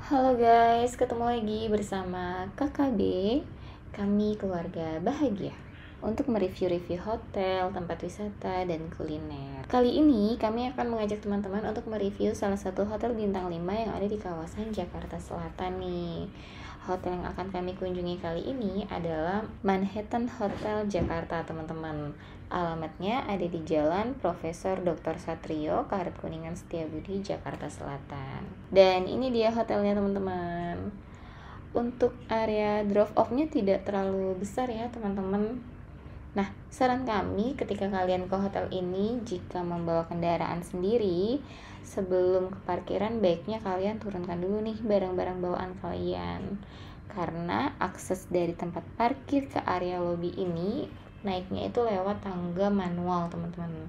Halo guys, ketemu lagi bersama KKB, kami keluarga bahagia, untuk mereview-review hotel, tempat wisata, dan kuliner. Kali ini kami akan mengajak teman-teman untuk mereview salah satu hotel bintang 5 yang ada di kawasan Jakarta Selatan nih. Hotel yang akan kami kunjungi kali ini adalah Manhattan Hotel Jakarta, teman-teman. Alamatnya ada di Jalan Profesor Dr. Satrio, Karet Kuningan Setiabudi, Jakarta Selatan. Dan ini dia hotelnya, teman-teman. Untuk area drop off-nya tidak terlalu besar ya, teman-teman. Nah, saran kami ketika kalian ke hotel ini, jika membawa kendaraan sendiri, sebelum ke parkiran baiknya kalian turunkan dulu nih barang-barang bawaan kalian. Karena akses dari tempat parkir ke area lobi ini naiknya itu lewat tangga manual, teman-teman.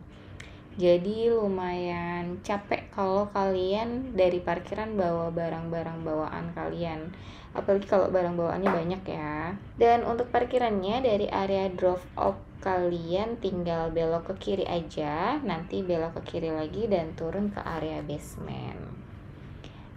Jadi lumayan capek kalau kalian dari parkiran bawa barang-barang bawaan kalian. Apalagi kalau barang bawaannya banyak ya. Dan untuk parkirannya dari area drop off kalian tinggal belok ke kiri aja, nanti belok ke kiri lagi dan turun ke area basement.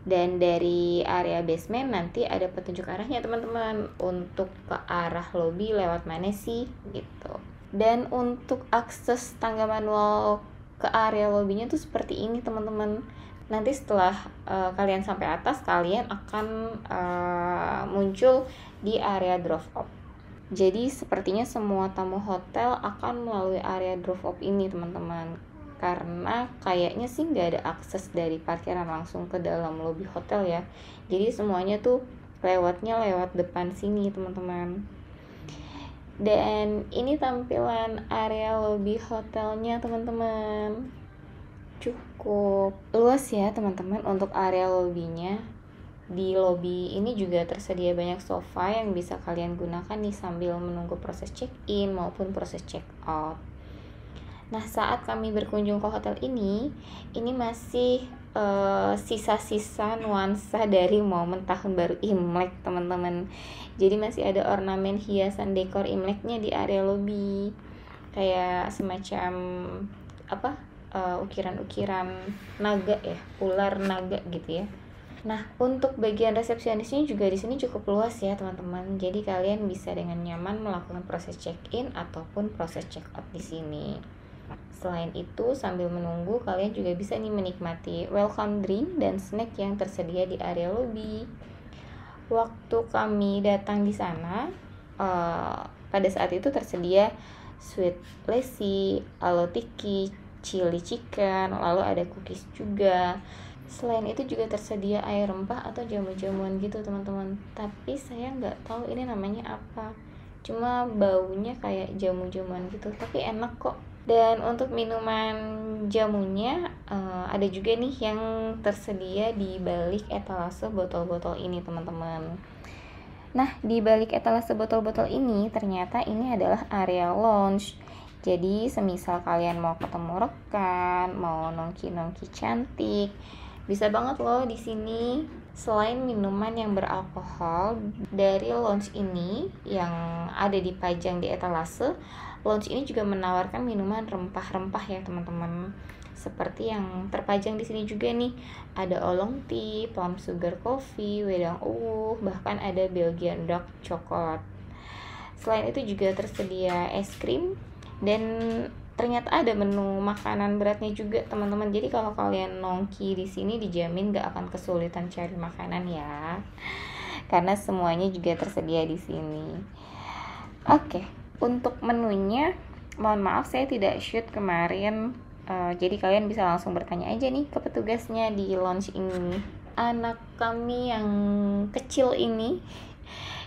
Dan dari area basement nanti ada petunjuk arahnya, teman-teman, untuk ke arah lobby lewat mana sih gitu. Dan untuk akses tangga manual ke area lobbynya tuh seperti ini, teman-teman. Nanti setelah kalian sampai atas, kalian akan muncul di area drop off. Jadi sepertinya semua tamu hotel akan melalui area drop off ini, teman-teman. Karena kayaknya sih nggak ada akses dari parkiran langsung ke dalam lobby hotel ya. Jadi semuanya tuh lewatnya lewat depan sini, teman-teman. Dan ini tampilan area lobby hotelnya, teman-teman. Cukup luas ya, teman-teman, untuk area lobbynya. Di lobby ini juga tersedia banyak sofa yang bisa kalian gunakan nih sambil menunggu proses check-in maupun proses check-out. Nah, saat kami berkunjung ke hotel ini masih sisa-sisa nuansa dari momen tahun baru Imlek, teman-teman. Jadi masih ada ornamen hiasan dekor Imleknya di area lobby, kayak semacam ukiran-ukiran naga ya, ular naga gitu ya. Nah, untuk bagian resepsionisnya juga di sini cukup luas ya, teman-teman. Jadi kalian bisa dengan nyaman melakukan proses check-in ataupun proses check-out di sini. Selain itu, sambil menunggu kalian juga bisa nih menikmati welcome drink dan snack yang tersedia di area lobby. Waktu kami datang di sana, pada saat itu tersedia sweet lassi, alo tiki, chili chicken, lalu ada cookies juga. Selain itu juga tersedia air rempah atau jamu-jamuan gitu, teman-teman. Tapi saya nggak tahu ini namanya apa. Cuma baunya kayak jamu-jamuan gitu, tapi enak kok. Dan untuk minuman jamunya ada juga nih yang tersedia di balik etalase botol-botol ini, teman-teman. Nah, di balik etalase botol-botol ini ternyata ini adalah area lounge. Jadi semisal kalian mau ketemu rekan, mau nongki-nongki cantik, bisa banget loh di sini. Selain minuman yang beralkohol, dari lounge ini yang ada dipajang di etalase, lounge ini juga menawarkan minuman rempah-rempah ya, teman-teman. Seperti yang terpajang di sini juga nih, ada oolong tea, plum sugar coffee, wedang uwuh, bahkan ada Belgian dark coklat. Selain itu juga tersedia es krim dan ternyata ada menu makanan beratnya juga, teman-teman. Jadi kalau kalian nongki di sini dijamin gak akan kesulitan cari makanan ya, karena semuanya juga tersedia di sini. Oke, untuk menunya mohon maaf saya tidak shoot kemarin, jadi kalian bisa langsung bertanya aja nih ke petugasnya di lounge ini. Anak kami yang kecil ini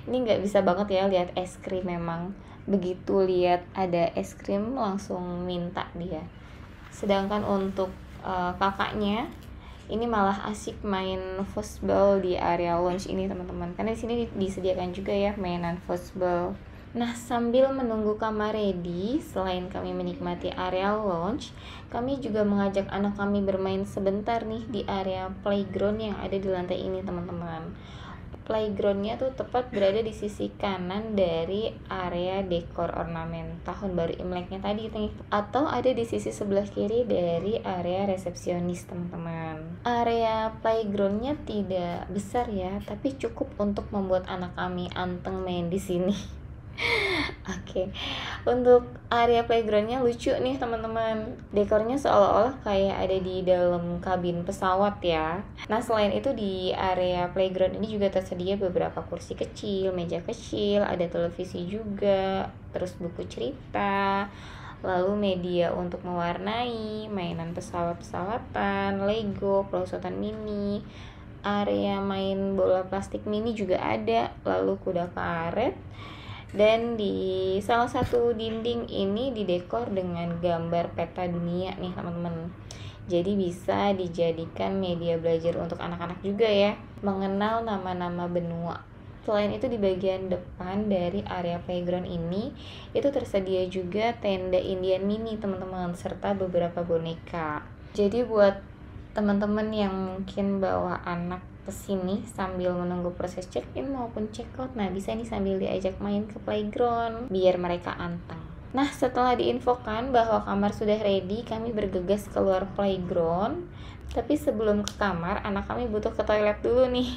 nggak bisa banget ya lihat es krim. Memang begitu lihat ada es krim langsung minta dia. Sedangkan untuk kakaknya ini malah asik main foosball di area lounge ini, teman-teman, karena di sini disediakan juga ya mainan foosball. Nah, sambil menunggu kamar ready, selain kami menikmati area lounge, kami juga mengajak anak kami bermain sebentar nih di area playground yang ada di lantai ini, teman-teman. playgroundnya tuh tepat berada di sisi kanan dari area dekor ornamen tahun baru Imleknya tadi nih, atau ada di sisi sebelah kiri dari area resepsionis teman-teman. Area playgroundnya tidak besar ya, tapi cukup untuk membuat anak kami anteng main di sini. Oke, untuk area playgroundnya lucu nih teman-teman. Dekornya seolah-olah kayak ada di dalam kabin pesawat ya. Nah, selain itu di area playground ini juga tersedia beberapa kursi kecil, meja kecil, ada televisi juga, terus buku cerita, lalu media untuk mewarnai, mainan pesawat-pesawatan, Lego, perosotan mini, area main bola plastik mini juga ada, lalu kuda karet. Dan di salah satu dinding ini didekor dengan gambar peta dunia nih teman-teman. Jadi bisa dijadikan media belajar untuk anak-anak juga ya, mengenal nama-nama benua. Selain itu di bagian depan dari area playground ini itu tersedia juga tenda Indian mini teman-teman, serta beberapa boneka. Jadi buat teman-teman yang mungkin bawa anak kesini sambil menunggu proses check-in maupun check-out, nah bisa nih sambil diajak main ke playground biar mereka anteng. Nah, setelah diinfokan bahwa kamar sudah ready, kami bergegas keluar playground. Tapi sebelum ke kamar, anak kami butuh ke toilet dulu nih.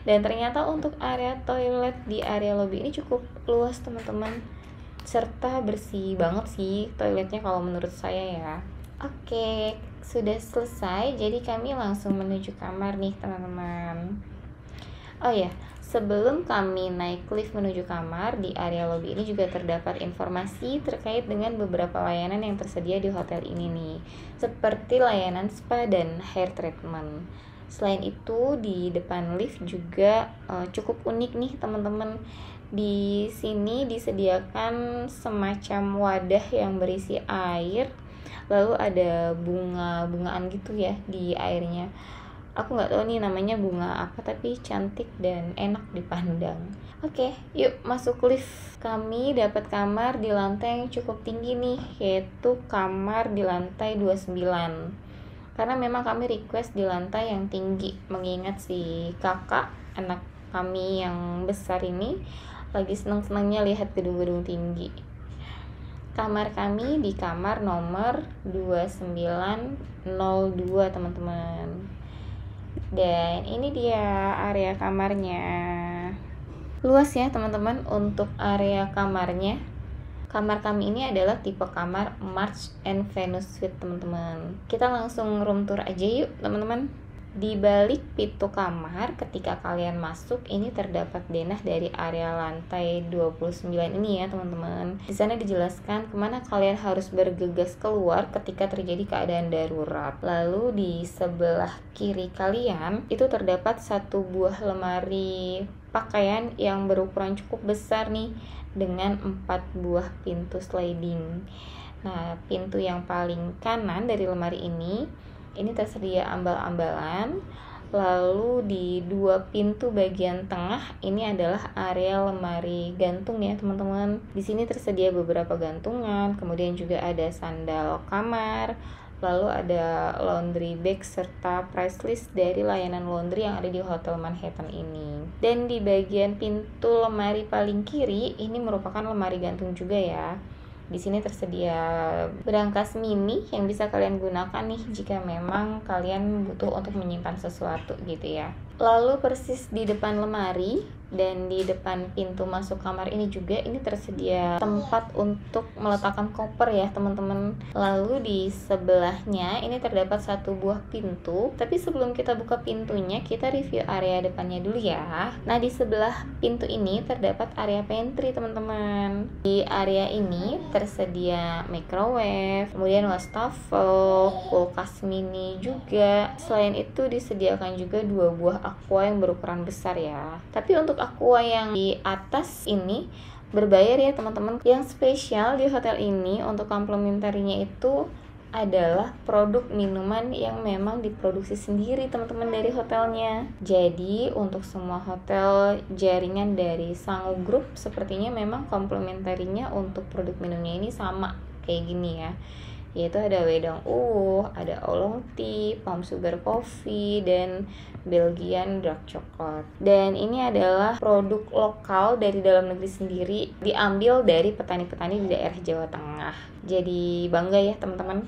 Dan ternyata untuk area toilet di area lobby ini cukup luas teman-teman, serta bersih banget sih toiletnya kalau menurut saya ya. Oke, sudah selesai, jadi kami langsung menuju kamar nih teman-teman. Oh ya, sebelum kami naik lift menuju kamar, di area lobby ini juga terdapat informasi terkait dengan beberapa layanan yang tersedia di hotel ini nih, seperti layanan spa dan hair treatment. Selain itu, di depan lift juga cukup unik nih teman-teman. Di sini disediakan semacam wadah yang berisi air, lalu ada bunga-bungaan gitu ya di airnya. Aku nggak tahu nih namanya bunga apa, tapi cantik dan enak dipandang. Oke, yuk masuk lift. Kami dapat kamar di lantai yang cukup tinggi nih, yaitu kamar di lantai 29. Karena memang kami request di lantai yang tinggi, mengingat si kakak anak kami yang besar ini lagi seneng-senengnya lihat gedung-gedung tinggi. Kamar kami di kamar nomor 2902 teman-teman. Dan ini dia area kamarnya. Luas ya teman-teman untuk area kamarnya. Kamar kami ini adalah tipe kamar Mars and Venus Suite teman-teman. Kita langsung room tour aja yuk teman-teman. Di balik pintu kamar, ketika kalian masuk, ini terdapat denah dari area lantai 29 ini ya teman-teman. Di sana dijelaskan kemana kalian harus bergegas keluar ketika terjadi keadaan darurat. Lalu di sebelah kiri kalian, itu terdapat satu buah lemari pakaian yang berukuran cukup besar nih, dengan 4 buah pintu sliding. Nah, pintu yang paling kanan dari lemari ini tersedia ambal-ambalan. Lalu di 2 pintu bagian tengah ini adalah area lemari gantung ya teman-teman. Di sini tersedia beberapa gantungan, kemudian juga ada sandal kamar, lalu ada laundry bag serta price list dari layanan laundry yang ada di Hotel Manhattan ini. Dan di bagian pintu lemari paling kiri ini merupakan lemari gantung juga ya. Di sini tersedia berangkas mini yang bisa kalian gunakan nih jika memang kalian butuh untuk menyimpan sesuatu gitu ya. Lalu persis di depan lemari dan di depan pintu masuk kamar ini juga ini tersedia tempat untuk meletakkan koper ya teman-teman. Lalu di sebelahnya ini terdapat satu buah pintu. Tapi sebelum kita buka pintunya, kita review area depannya dulu ya. Nah, di sebelah pintu ini terdapat area pantry teman-teman. Di area ini tersedia microwave, kemudian wastafel, kulkas mini juga. Selain itu disediakan juga 2 buah aqua yang berukuran besar ya. Tapi untuk aqua yang di atas ini berbayar ya teman-teman. Yang spesial di hotel ini untuk komplementarinya itu adalah produk minuman yang memang diproduksi sendiri teman-teman dari hotelnya. Jadi untuk semua hotel jaringan dari Sangu Group sepertinya memang komplementarinya untuk produk minumnya ini sama kayak gini ya. yaitu ada wedang ada oolong tea, palm sugar coffee, dan Belgian dark chocolate. Dan ini adalah produk lokal dari dalam negeri sendiri, diambil dari petani-petani di daerah Jawa Tengah. Jadi bangga ya teman-teman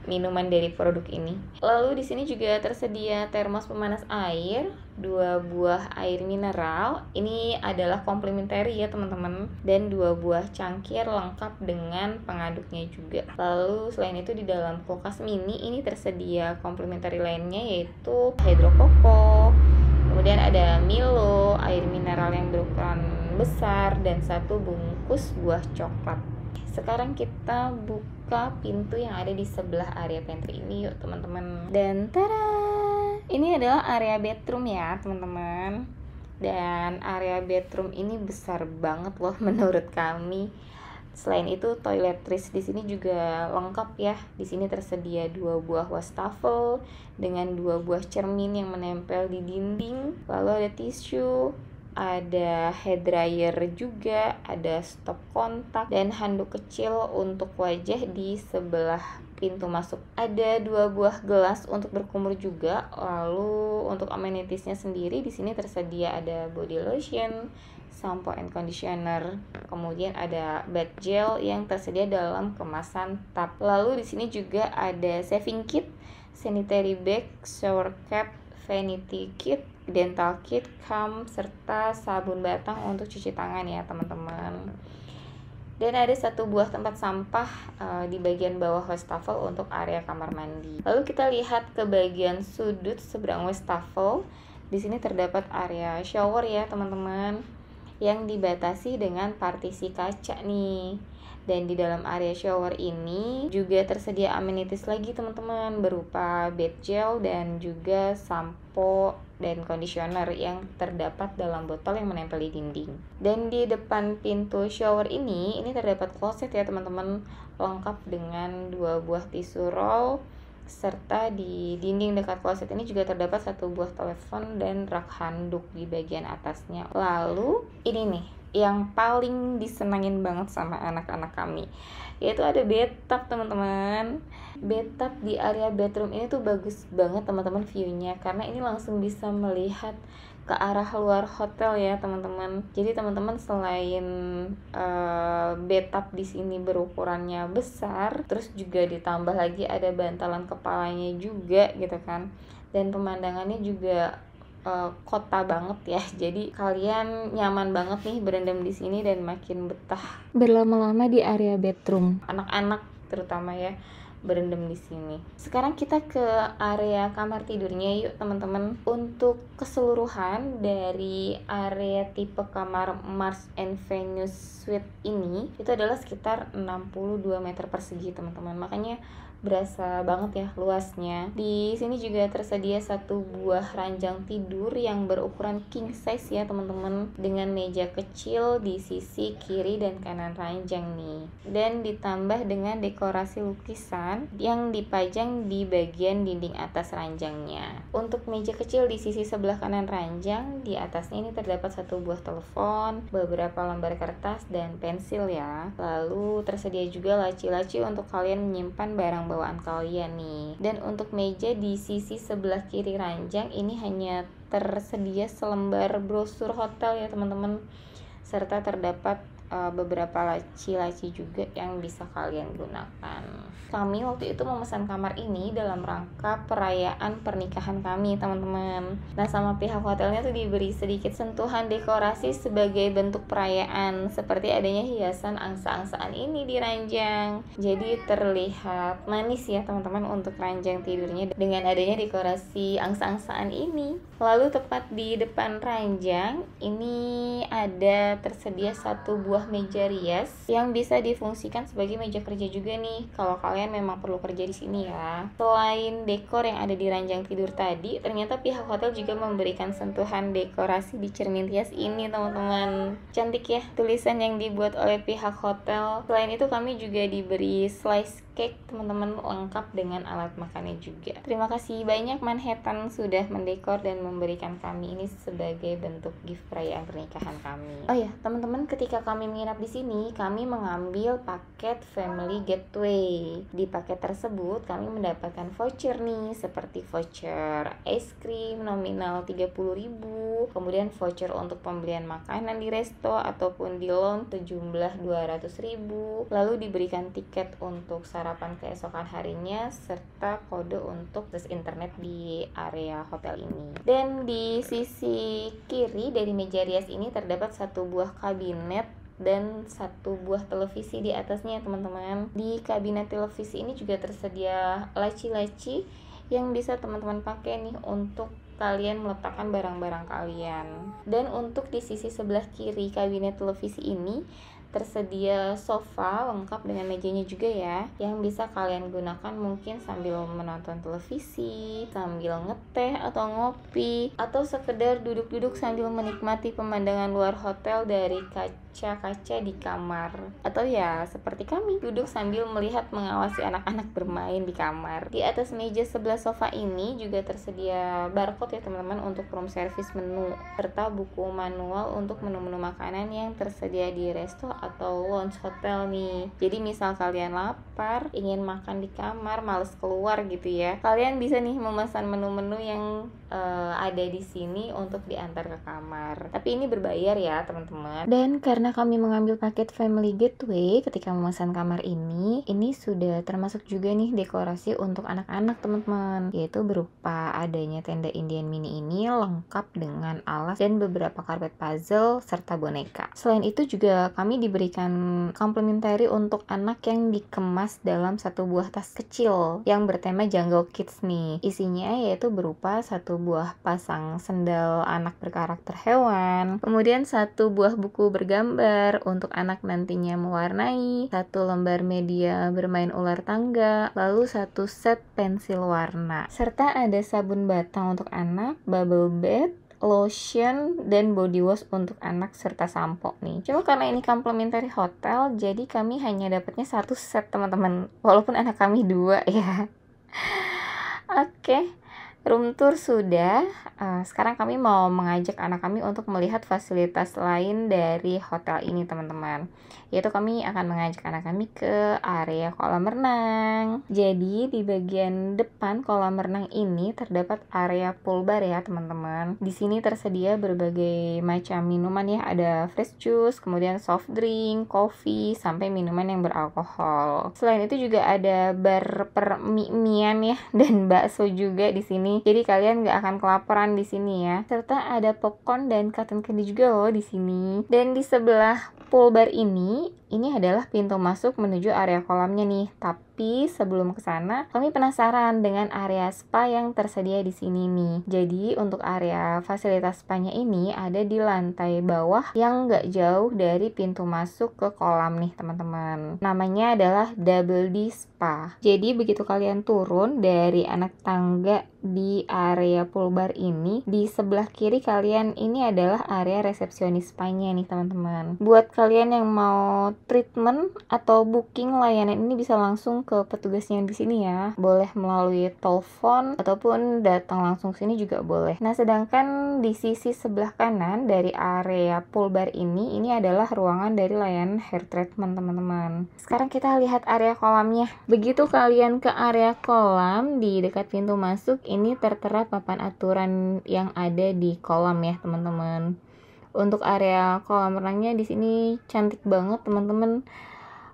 minuman dari produk ini. Lalu di sini juga tersedia termos pemanas air, 2 buah air mineral. Ini adalah komplementari ya teman-teman, dan 2 buah cangkir lengkap dengan pengaduknya juga. Lalu selain itu di dalam kulkas mini ini tersedia komplementari lainnya, yaitu hydro coco, kemudian ada Milo, air mineral yang berukuran besar, dan 1 bungkus buah coklat. Sekarang kita buka pintu yang ada di sebelah area pantry ini yuk teman-teman. Dan tada, ini adalah area bedroom ya teman-teman. Dan area bedroom ini besar banget loh menurut kami. Selain itu toiletries di sini juga lengkap ya. Di sini tersedia 2 buah wastafel dengan 2 buah cermin yang menempel di dinding. Lalu ada tisu, ada hair dryer juga, ada stop kontak, dan handuk kecil untuk wajah di sebelah pintu masuk. Ada 2 buah gelas untuk berkumur juga. Lalu untuk amenitiesnya sendiri di sini tersedia ada body lotion, shampoo and conditioner, kemudian ada bath gel yang tersedia dalam kemasan tub. Lalu di sini juga ada shaving kit, sanitary bag, shower cap, vanity kit, dental kit, comb, serta sabun batang untuk cuci tangan ya teman-teman. Dan ada 1 buah tempat sampah di bagian bawah wastafel untuk area kamar mandi. Lalu kita lihat ke bagian sudut seberang wastafel. Di sini terdapat area shower ya teman-teman, yang dibatasi dengan partisi kaca nih. Dan di dalam area shower ini juga tersedia amenities lagi teman-teman, berupa bath gel dan juga sampo dan conditioner yang terdapat dalam botol yang menempel di dinding. Dan di depan pintu shower ini terdapat kloset ya teman-teman, lengkap dengan 2 buah tisu roll, serta di dinding dekat kloset ini juga terdapat 1 buah telepon dan rak handuk di bagian atasnya. Lalu ini nih yang paling disenangin banget sama anak-anak kami, yaitu ada bathtub teman-teman. Bathtub di area bedroom ini tuh bagus banget teman-teman view-nya, karena ini langsung bisa melihat ke arah luar hotel ya teman-teman. Jadi teman-teman selain bathtub di sini berukurannya besar, terus juga ditambah lagi ada bantalan kepalanya juga gitu kan, dan pemandangannya juga kota banget ya. Jadi kalian nyaman banget nih berendam di sini dan makin betah berlama-lama di area bedroom. Anak-anak terutama ya berendam di sini. Sekarang kita ke area kamar tidurnya yuk teman-teman. Untuk keseluruhan dari area tipe kamar Mars and Venus Suite ini itu adalah sekitar 62 meter persegi teman-teman. Makanya berasa banget ya luasnya. Di sini juga tersedia 1 buah ranjang tidur yang berukuran king size ya teman-teman, dengan meja kecil di sisi kiri dan kanan ranjang nih, dan ditambah dengan dekorasi lukisan yang dipajang di bagian dinding atas ranjangnya. Untuk meja kecil di sisi sebelah kanan ranjang, di atasnya ini terdapat 1 buah telepon, beberapa lembar kertas, dan pensil ya. Lalu tersedia juga laci-laci untuk kalian menyimpan barang bawaan kalian nih. Dan untuk meja di sisi sebelah kiri ranjang ini hanya tersedia selembar brosur hotel ya teman-teman, serta terdapat beberapa laci-laci juga yang bisa kalian gunakan. Kami waktu itu memesan kamar ini dalam rangka perayaan pernikahan kami teman-teman. Nah sama pihak hotelnya tuh diberi sedikit sentuhan dekorasi sebagai bentuk perayaan, seperti adanya hiasan angsa-angsaan ini di ranjang. Jadi terlihat manis ya teman-teman untuk ranjang tidurnya dengan adanya dekorasi angsa-angsaan ini. Lalu tepat di depan ranjang ini ada tersedia 1 buah meja rias yang bisa difungsikan sebagai meja kerja juga nih kalau kalian memang perlu kerja di sini ya. Selain dekor yang ada di ranjang tidur tadi, ternyata pihak hotel juga memberikan sentuhan dekorasi di cermin hias ini teman-teman. Cantik ya tulisan yang dibuat oleh pihak hotel. Selain itu kami juga diberi slice cake teman-teman, lengkap dengan alat makannya juga. Terima kasih banyak Manhattan sudah mendekor dan memberikan kami ini sebagai bentuk gift perayaan pernikahan kami. Oh ya teman-teman, ketika kami menginap di sini kami mengambil paket family getaway. Di paket tersebut kami mendapatkan voucher nih, seperti voucher es krim nominal 30.000, kemudian voucher untuk pembelian makanan di resto ataupun di lounge sejumlah 200.000, lalu diberikan tiket untuk sarapan keesokan harinya serta kode untuk akses internet di area hotel ini. Dan di sisi kiri dari meja rias ini terdapat satu buah kabinet dan satu buah televisi di atasnya teman-teman. Di kabinet televisi ini juga tersedia laci-laci yang bisa teman-teman pakai nih untuk kalian meletakkan barang-barang kalian. Dan untuk di sisi sebelah kiri kabinet televisi ini tersedia sofa lengkap dengan mejanya juga ya, yang bisa kalian gunakan mungkin sambil menonton televisi, sambil ngeteh atau ngopi, atau sekedar duduk-duduk sambil menikmati pemandangan luar hotel dari kaca-kaca di kamar. Atau ya seperti kami, duduk sambil melihat mengawasi anak-anak bermain di kamar. Di atas meja sebelah sofa ini juga tersedia barcode ya teman-teman untuk room service menu, serta buku manual untuk menu-menu makanan yang tersedia di resto atau lounge hotel nih. Jadi misal kalian lapar, ingin makan di kamar, males keluar gitu ya, kalian bisa nih memesan menu-menu yang ada di sini untuk diantar ke kamar. Tapi ini berbayar ya teman-teman. Dan karena kami mengambil paket family getaway, ketika memesan kamar ini sudah termasuk juga nih dekorasi untuk anak-anak teman-teman, yaitu berupa adanya tenda Indian mini ini lengkap dengan alas dan beberapa karpet puzzle serta boneka. Selain itu juga kami diberikan complimentary untuk anak yang dikemas dalam satu buah tas kecil yang bertema Jungle Kids nih. Isinya yaitu berupa satu buah pasang sendal anak berkarakter hewan, kemudian satu buah buku bergambar untuk anak nantinya mewarnai, satu lembar media bermain ular tangga, lalu satu set pensil warna, serta ada sabun batang untuk anak, bubble bath, lotion, dan body wash untuk anak serta sampo nih. Cuma karena ini complimentary hotel, jadi kami hanya dapatnya satu set teman-teman, walaupun anak kami 2 ya. Oke, room tour sudah. Sekarang kami mau mengajak anak kami untuk melihat fasilitas lain dari hotel ini teman-teman, yaitu kami akan mengajak anak kami ke area kolam renang. Jadi di bagian depan kolam renang ini terdapat area pool bar ya teman-teman. Di sini tersedia berbagai macam minuman ya, ada fresh juice, kemudian soft drink, coffee, sampai minuman yang beralkohol. Selain itu juga ada bar permie-mian ya dan bakso juga di sini. Jadi kalian nggak akan kelaparan di sini ya. Serta ada popcorn dan cotton candy juga loh di sini. Dan di sebelah pool bar ini adalah pintu masuk menuju area kolamnya nih. Tapi sebelum ke sana, kami penasaran dengan area spa yang tersedia di sini nih. Jadi untuk area fasilitas spa-nya ini ada di lantai bawah yang nggak jauh dari pintu masuk ke kolam nih teman-teman. Namanya adalah Double D Spa. Jadi begitu kalian turun dari anak tangga di area pool bar ini, di sebelah kiri kalian ini adalah area resepsionis spa-nya nih teman-teman. Buat kalian yang mau treatment atau booking layanan ini bisa langsung ke petugasnya di sini ya. Boleh melalui telepon ataupun datang langsung sini juga boleh. Nah, sedangkan di sisi sebelah kanan dari area pool bar ini adalah ruangan dari layanan hair treatment teman-teman. Sekarang kita lihat area kolamnya. Begitu kalian ke area kolam, di dekat pintu masuk ini tertera papan aturan yang ada di kolam ya teman-teman. Untuk area kolam renangnya di sini cantik banget teman-teman.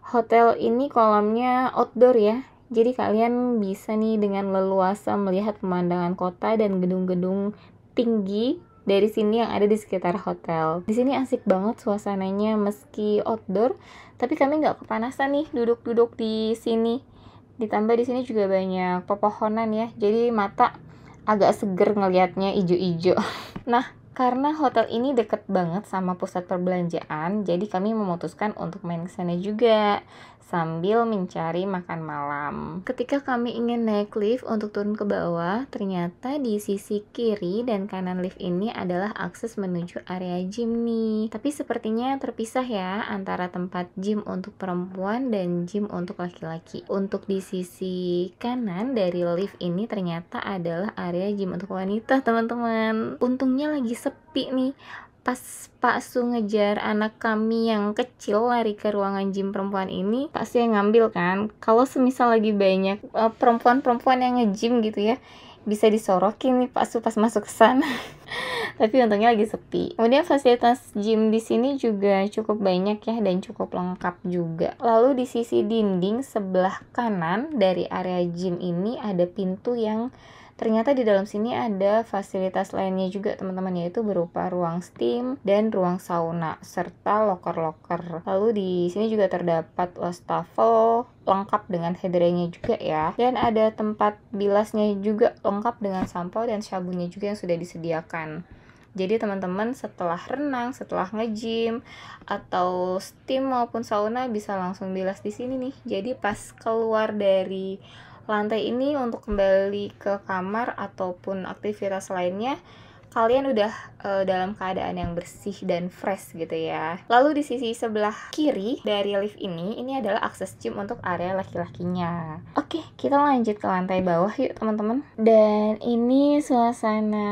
Hotel ini kolamnya outdoor ya. Jadi kalian bisa nih dengan leluasa melihat pemandangan kota dan gedung-gedung tinggi dari sini yang ada di sekitar hotel. Di sini asik banget suasananya meski outdoor, tapi kami nggak kepanasan nih duduk-duduk di sini. Ditambah di sini juga banyak pepohonan ya. Jadi mata agak seger ngelihatnya ijo-ijo. Nah, karena hotel ini deket banget sama pusat perbelanjaan, jadi kami memutuskan untuk main ke sana juga. sambil mencari makan malam. Ketika kami ingin naik lift untuk turun ke bawah, ternyata di sisi kiri dan kanan lift ini adalah akses menuju area gym nih. Tapi sepertinya terpisah ya antara tempat gym untuk perempuan dan gym untuk laki-laki. Untuk di sisi kanan dari lift ini ternyata adalah area gym untuk wanita, teman-teman. Untungnya lagi sepi nih. Pas Pak Su ngejar anak kami yang kecil lari ke ruangan gym perempuan ini, Pak Su yang ngambil kan. Kalau semisal lagi banyak perempuan-perempuan yang nge-gym gitu ya, bisa disorokin nih Pak Su pas masuk ke sana. Tapi untungnya lagi sepi. Kemudian fasilitas gym di sini juga cukup banyak ya dan cukup lengkap juga. Lalu di sisi dinding sebelah kanan dari area gym ini ada pintu yang ternyata di dalam sini ada fasilitas lainnya juga teman-teman, yaitu berupa ruang steam dan ruang sauna serta loker-loker. Lalu di sini juga terdapat wastafel lengkap dengan headernya juga ya. Dan ada tempat bilasnya juga lengkap dengan sampo dan sabunnya juga yang sudah disediakan. Jadi teman-teman setelah renang, setelah nge-gym atau steam maupun sauna bisa langsung bilas di sini nih. Jadi pas keluar dari lantai ini untuk kembali ke kamar ataupun aktivitas lainnya, kalian udah dalam keadaan yang bersih dan fresh gitu ya. Lalu di sisi sebelah kiri dari lift ini adalah akses gym untuk area laki-lakinya. Oke, kita lanjut ke lantai bawah yuk teman-teman. Dan ini suasana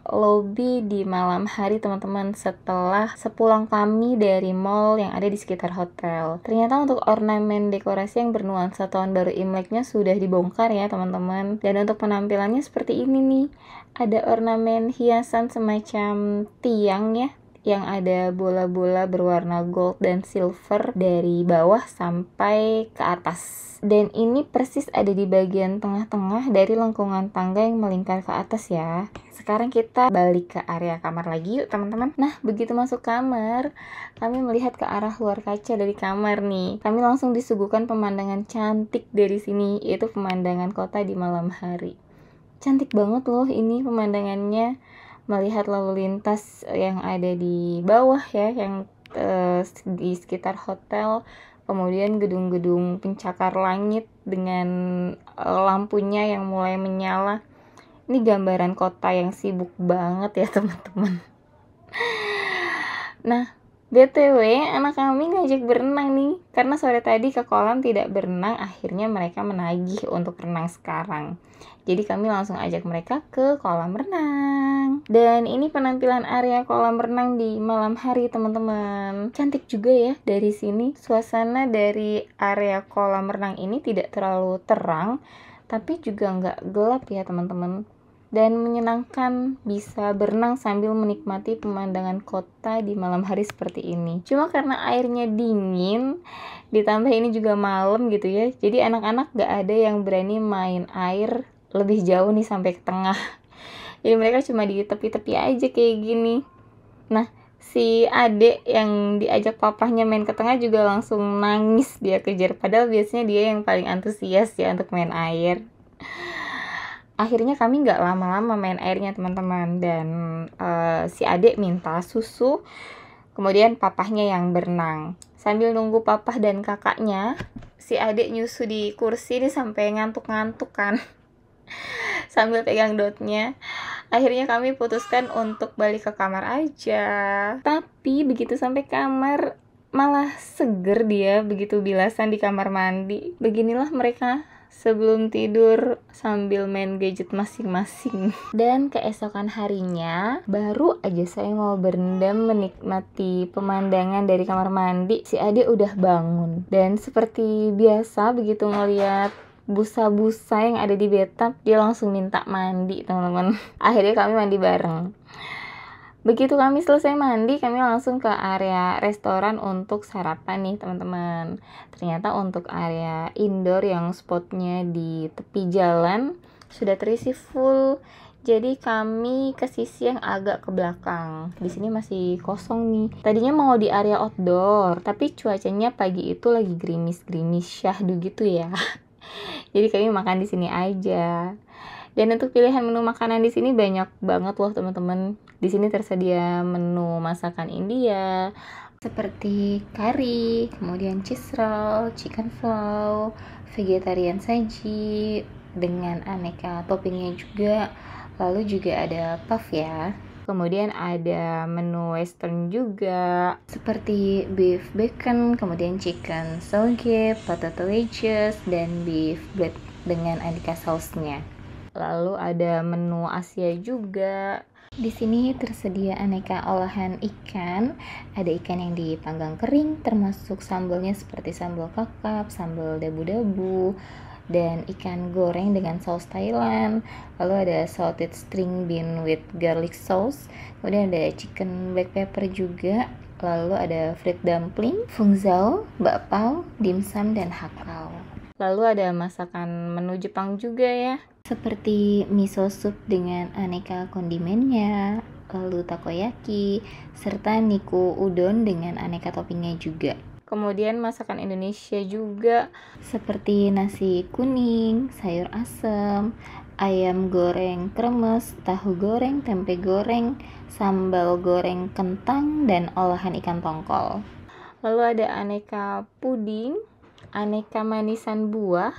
lobby di malam hari teman-teman setelah sepulang kami dari mall yang ada di sekitar hotel. Ternyata untuk ornamen dekorasi yang bernuansa tahun baru Imleknya sudah dibongkar ya teman-teman. Dan untuk penampilannya seperti ini nih. Ada ornamen hiasan semacam tiang ya, yang ada bola-bola berwarna gold dan silver dari bawah sampai ke atas. Dan ini persis ada di bagian tengah-tengah dari lengkungan tangga yang melingkar ke atas ya. Sekarang kita balik ke area kamar lagi yuk teman-teman. Nah, begitu masuk kamar, kami melihat ke arah luar kaca dari kamar nih. Kami langsung disuguhkan pemandangan cantik dari sini, yaitu pemandangan kota di malam hari. Cantik banget loh ini pemandangannya, melihat lalu lintas yang ada di bawah ya, yang di sekitar hotel, kemudian gedung-gedung pencakar langit dengan lampunya yang mulai menyala. Ini gambaran kota yang sibuk banget ya teman-teman. Nah, BTW anak kami ngajak berenang nih, karena sore tadi ke kolam tidak berenang, akhirnya mereka menagih untuk renang sekarang. Jadi kami langsung ajak mereka ke kolam renang. Dan ini penampilan area kolam renang di malam hari teman-teman. Cantik juga ya dari sini. Suasana dari area kolam renang ini tidak terlalu terang, tapi juga nggak gelap ya teman-teman. Dan menyenangkan bisa berenang sambil menikmati pemandangan kota di malam hari seperti ini. Cuma karena airnya dingin, ditambah ini juga malam gitu ya, jadi anak-anak gak ada yang berani main air lebih jauh nih sampai ke tengah. Jadi mereka cuma di tepi-tepi aja kayak gini. Nah, si adek yang diajak papahnya main ke tengah juga langsung nangis dia kejar, padahal biasanya dia yang paling antusias ya untuk main air. Akhirnya kami nggak lama-lama main airnya teman-teman, dan si adek minta susu, kemudian papahnya yang berenang. Sambil nunggu papah dan kakaknya, si adek nyusu di kursi ini sampai ngantuk-ngantuk kan. Sambil pegang dotnya. Akhirnya kami putuskan untuk balik ke kamar aja. Tapi begitu sampai kamar malah seger dia begitu bilasan di kamar mandi. Beginilah mereka sebelum tidur sambil main gadget masing-masing. Dan keesokan harinya baru aja saya mau berendam menikmati pemandangan dari kamar mandi, si Ade udah bangun. Dan seperti biasa begitu ngeliat busa-busa yang ada di bathtub, dia langsung minta mandi teman-teman. Akhirnya kami mandi bareng. Begitu kami selesai mandi, kami langsung ke area restoran untuk sarapan nih teman-teman. Ternyata untuk area indoor yang spotnya di tepi jalan sudah terisi full. Jadi kami ke sisi yang agak ke belakang. Di sini masih kosong nih. Tadinya mau di area outdoor, tapi cuacanya pagi itu lagi gerimis-gerimis syahdu gitu ya. Jadi kami makan di sini aja. Dan untuk pilihan menu makanan di sini banyak banget loh teman-teman. Di sini tersedia menu masakan India, seperti kari, kemudian cheese roll, chicken flau, vegetarian saji dengan aneka toppingnya juga. Lalu juga ada puff ya. Kemudian ada menu western juga seperti beef bacon, kemudian chicken soge, potato wedges, dan beef bled dengan aneka sausnya. Lalu ada menu Asia juga. Di sini tersedia aneka olahan ikan. Ada ikan yang dipanggang kering, termasuk sambalnya seperti sambal kakap, sambal dabu-dabu, dan ikan goreng dengan saus Thailand. Lalu ada salted string bean with garlic sauce. Kemudian ada chicken black pepper juga. Lalu ada fried dumpling, fungzao, bakpao, dimsum, dan hakau. Lalu ada masakan menu Jepang juga ya, seperti miso soup dengan aneka kondimennya, lalu takoyaki, serta niku udon dengan aneka toppingnya juga. Kemudian masakan Indonesia juga seperti nasi kuning, sayur asem, ayam goreng kremes, tahu goreng, tempe goreng, sambal goreng kentang, dan olahan ikan tongkol. Lalu ada aneka puding, aneka manisan buah,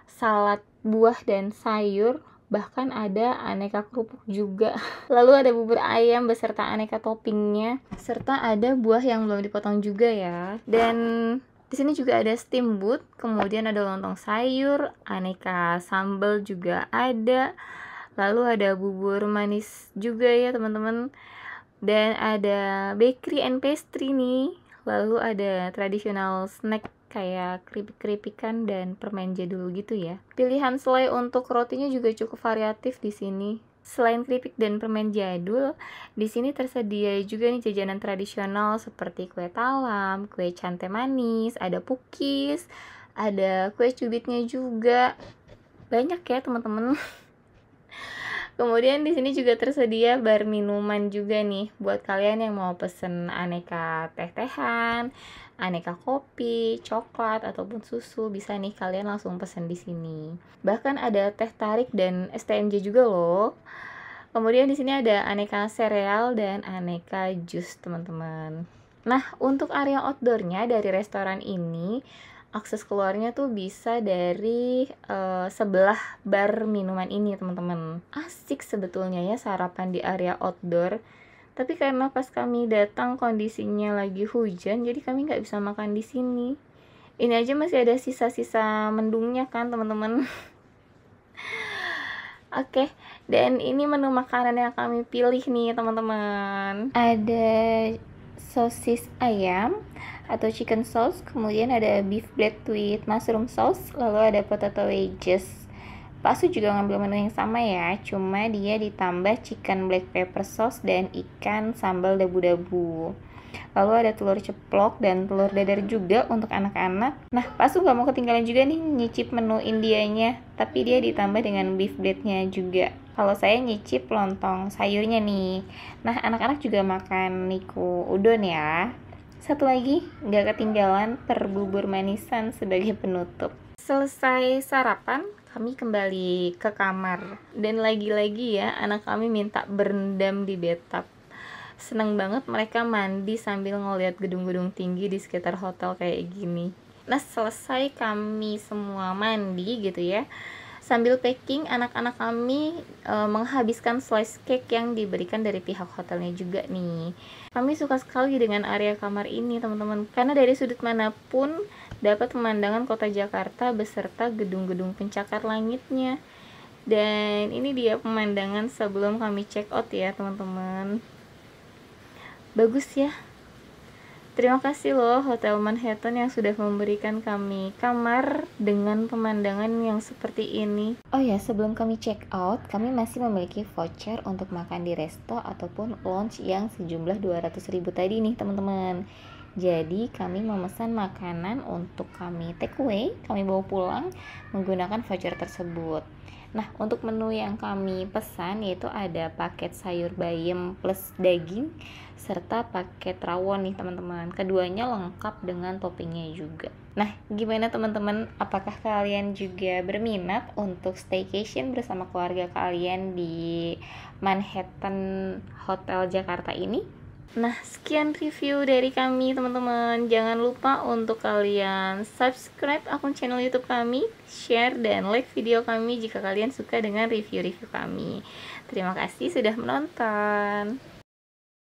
salad buah dan sayur, bahkan ada aneka kerupuk juga. Lalu ada bubur ayam beserta aneka toppingnya, serta ada buah yang belum dipotong juga ya. Dan di sini juga ada steamboat, kemudian ada lontong sayur, aneka sambal juga ada. Lalu ada bubur manis juga ya teman-teman. Dan ada bakery and pastry nih. Lalu ada tradisional snack kayak keripik-keripikan dan permen jadul gitu ya. Pilihan selai untuk rotinya juga cukup variatif di sini. Selain keripik dan permen jadul, di sini tersedia juga nih jajanan tradisional seperti kue talam, kue cante manis, ada pukis, ada kue cubitnya juga. Banyak ya teman-teman. Kemudian di sini juga tersedia bar minuman juga nih buat kalian yang mau pesen aneka teh-tehan, aneka kopi, coklat ataupun susu, bisa nih kalian langsung pesen di sini. Bahkan ada teh tarik dan STMJ juga loh. Kemudian di sini ada aneka sereal dan aneka jus, teman-teman. Nah, untuk area outdoornya dari restoran ini, akses keluarnya tuh bisa dari sebelah bar minuman ini, teman-teman. Asik sebetulnya ya sarapan di area outdoor. Tapi karena pas kami datang kondisinya lagi hujan, jadi kami nggak bisa makan di sini. Ini aja masih ada sisa-sisa mendungnya kan, teman-teman. Oke, dan ini menu makanan yang kami pilih nih, teman-teman. Ada sosis ayam atau chicken sauce, kemudian ada beef bled with mushroom sauce, lalu ada potato wedges. Pak Su juga ngambil menu yang sama ya, cuma dia ditambah chicken black pepper sauce dan ikan sambal dabu-dabu. Lalu ada telur ceplok dan telur dadar juga untuk anak-anak. Nah, Pak Su gak mau ketinggalan juga nih nyicip menu Indianya, tapi dia ditambah dengan beef bladnya juga. Kalau saya nyicip lontong sayurnya nih. Nah, anak-anak juga makan niku udon ya. Satu lagi, gak ketinggalan per bubur manisan sebagai penutup. Selesai sarapan, kami kembali ke kamar. Dan lagi-lagi ya, anak kami minta berendam di bathtub. Seneng banget mereka mandi sambil ngeliat gedung-gedung tinggi di sekitar hotel kayak gini. Nah, selesai kami semua mandi gitu ya, sambil packing, anak-anak kami menghabiskan slice cake yang diberikan dari pihak hotelnya juga nih. Kami suka sekali dengan area kamar ini, teman-teman, karena dari sudut manapun dapat pemandangan kota Jakarta beserta gedung-gedung pencakar langitnya. Dan ini dia pemandangan sebelum kami check out ya, teman-teman. Bagus ya. Terima kasih loh Hotel Manhattan yang sudah memberikan kami kamar dengan pemandangan yang seperti ini. Oh ya, sebelum kami check out, kami masih memiliki voucher untuk makan di resto ataupun lounge yang sejumlah 200.000 tadi nih, teman-teman. Jadi kami memesan makanan untuk kami take away, kami bawa pulang menggunakan voucher tersebut. Nah, untuk menu yang kami pesan yaitu ada paket sayur bayam plus daging serta paket rawon nih, teman-teman. Keduanya lengkap dengan toppingnya juga. Nah, gimana teman-teman? Apakah kalian juga berminat untuk staycation bersama keluarga kalian di Manhattan Hotel Jakarta ini? Nah, sekian review dari kami teman-teman. Jangan lupa untuk kalian subscribe akun channel YouTube kami, share dan like video kami jika kalian suka dengan review-review kami. Terima kasih sudah menonton.